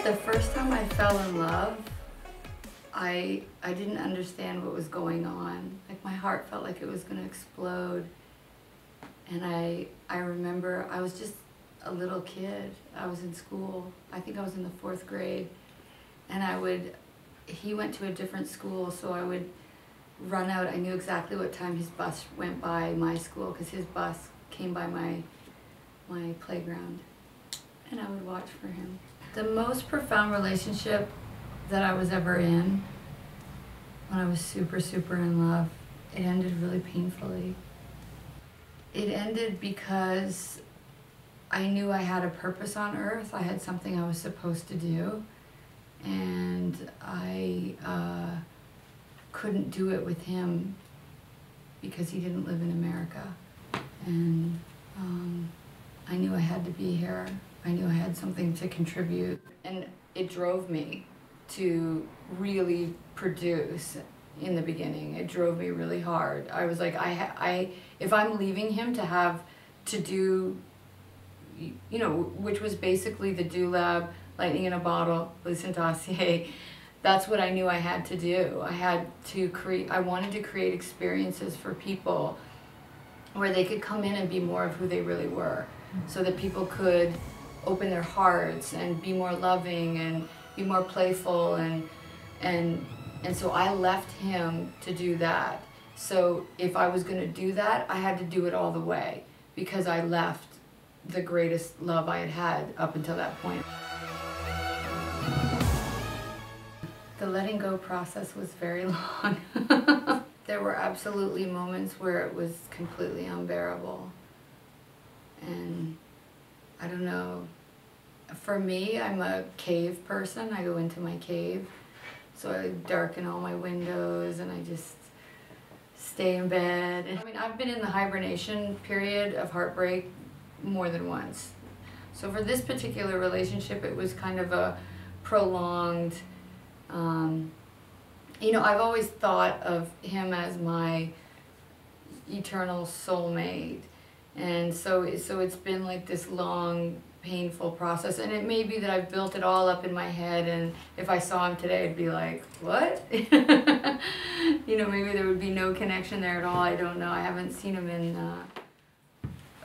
The first time I fell in love, I didn't understand what was going on. Like, my heart felt like it was going to explode. And I remember I was just a little kid. I was in school. I think I was in the 4th grade. And he went to a different school, so I would run out. I knew exactly what time his bus went by my school, because his bus came by my playground. And I would watch for him. The most profound relationship that I was ever in, when I was super, super in love, it ended really painfully. It ended because I knew I had a purpose on earth. I had something I was supposed to do, and I couldn't do it with him because he didn't live in America. And I knew I had to be here. I knew I had something to contribute, and it drove me to really produce in the beginning. It drove me really hard. I was like, if I'm leaving him to have to do, you know, which was basically the Do Lab, Lightning in a Bottle, Lucent Dossier, that's what I knew I had to do. I wanted to create experiences for people where they could come in and be more of who they really were, so that people could open their hearts and be more loving and be more playful, and so I left him to do that. So if I was going to do that, I had to do it all the way, because I left the greatest love I had had up until that point. The letting go process was very long. There were absolutely moments where it was completely unbearable. And I don't know, for me, I'm a cave person. I go into my cave. So I darken all my windows and I just stay in bed. I mean, I've been in the hibernation period of heartbreak more than once. So for this particular relationship, it was kind of a prolonged, you know, I've always thought of him as my eternal soulmate. And so it's been like this long, painful process. And it may be that I've built it all up in my head, and if I saw him today, I'd be like, what? You know, maybe there would be no connection there at all. I don't know. I haven't seen him in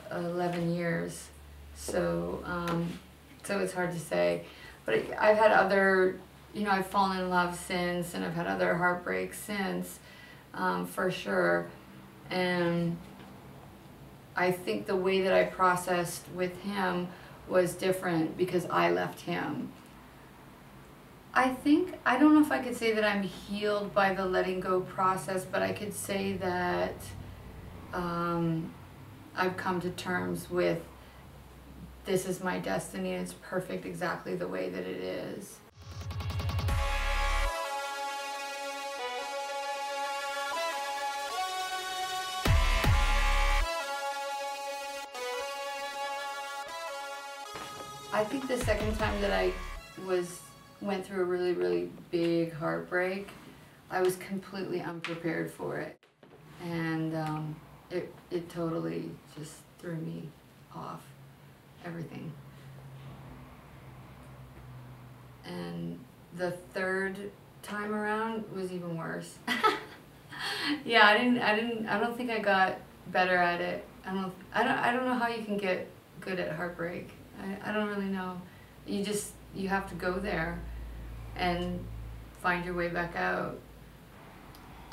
11 years. So it's hard to say. But I've had other, you know, I've fallen in love since, and I've had other heartbreaks since, for sure. And I think the way that I processed with him was different because I left him. I don't know if I could say that I'm healed by the letting go process, but I could say that I've come to terms with, this is my destiny, and it's perfect exactly the way that it is. I think the second time that I went through a really, really big heartbreak, I was completely unprepared for it. And it totally just threw me off, everything. And the third time around was even worse. Yeah, I don't think I got better at it. I don't know how you can get good at heartbreak. I don't really know. You have to go there and find your way back out.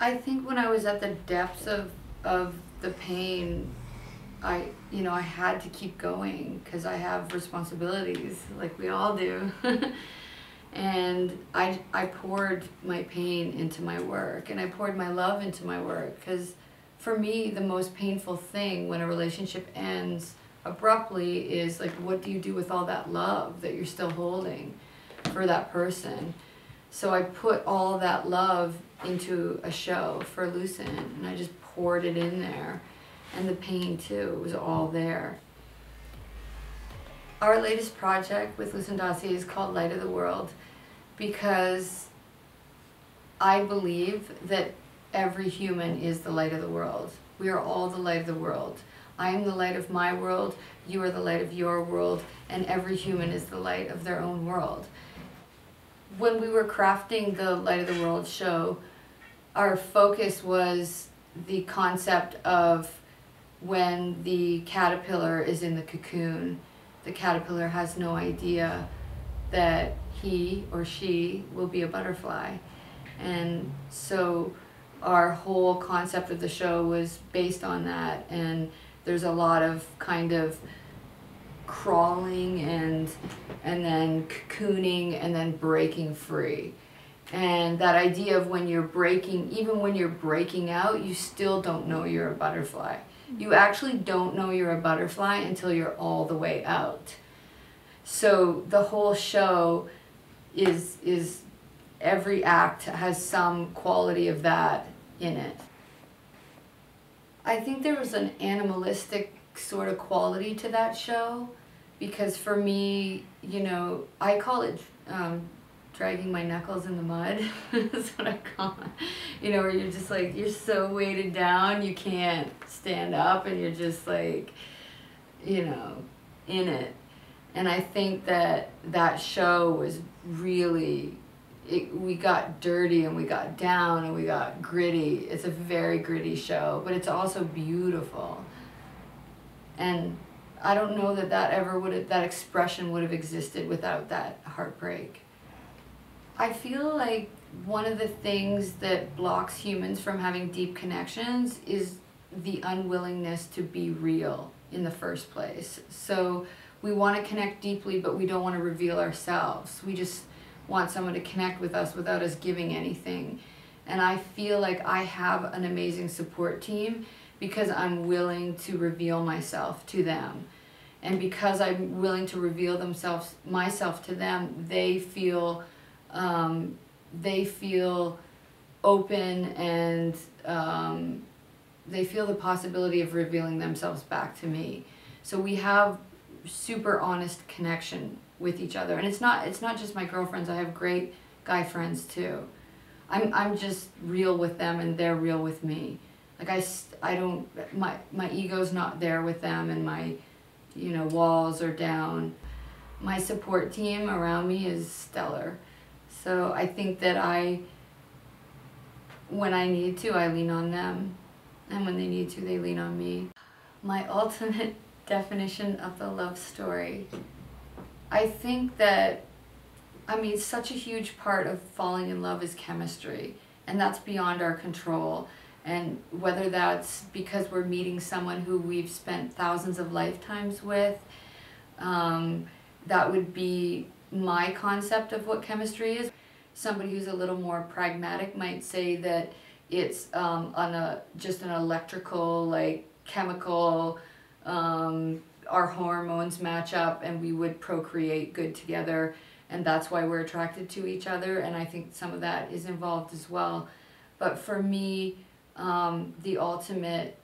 I think when I was at the depths of the pain, I had to keep going because I have responsibilities, like we all do. And I poured my pain into my work, and I poured my love into my work, because for me, the most painful thing when a relationship ends abruptly is like, what do you do with all that love that you're still holding for that person? So I put all that love into a show for Lucent, and I just poured it in there, and the pain too was all there. Our latest project with Lucent Dossier is called Light of the World, because I believe that every human is the light of the world. We are all the light of the world. I am the light of my world, you are the light of your world, and every human is the light of their own world. When we were crafting the Light of the World show, our focus was the concept of when the caterpillar is in the cocoon, the caterpillar has no idea that he or she will be a butterfly. And so our whole concept of the show was based on that, and there's a lot of kind of crawling and then cocooning and then breaking free. And that idea of when you're breaking, even when you're breaking out, you still don't know you're a butterfly. You actually don't know you're a butterfly until you're all the way out. So the whole show is every act has some quality of that in it. I think there was an animalistic sort of quality to that show, because for me, you know, I call it dragging my knuckles in the mud. That's what I call it. You know, where you're just like, you're so weighted down, you can't stand up, and you're just like, you know, in it. And I think that that show was really, we got dirty and we got down and we got gritty. It's a very gritty show, but it's also beautiful. And I don't know that that expression would have existed without that heartbreak. I feel like one of the things that blocks humans from having deep connections is the unwillingness to be real in the first place. So we want to connect deeply, but we don't want to reveal ourselves. We just want someone to connect with us without us giving anything. And I feel like I have an amazing support team because I'm willing to reveal myself to them. And because I'm willing to reveal myself to them, they feel open, and they feel the possibility of revealing themselves back to me. So we have super honest connection with each other, and it's not just my girlfriends. I have great guy friends too. I'm just real with them, and they're real with me. Like I don't, my ego's not there with them, and my, you know, walls are down. My support team around me is stellar. So I think that when I need to, I lean on them, and when they need to, they lean on me. My ultimate definition of the love story. I think that, I mean, such a huge part of falling in love is chemistry, and that's beyond our control. And whether that's because we're meeting someone who we've spent thousands of lifetimes with, that would be my concept of what chemistry is. Somebody who's a little more pragmatic might say that it's just an electrical, like chemical, our hormones match up and we would procreate good together, and that's why we're attracted to each other, and I think some of that is involved as well. But for me, the ultimate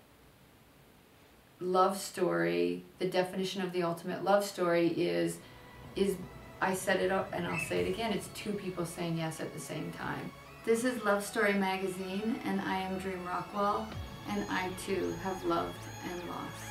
love story, the definition of the ultimate love story is I said it up and I'll say it again, it's two people saying yes at the same time. This is Love Story Magazine, and I am Dream Rockwell, and I too have loved and lost.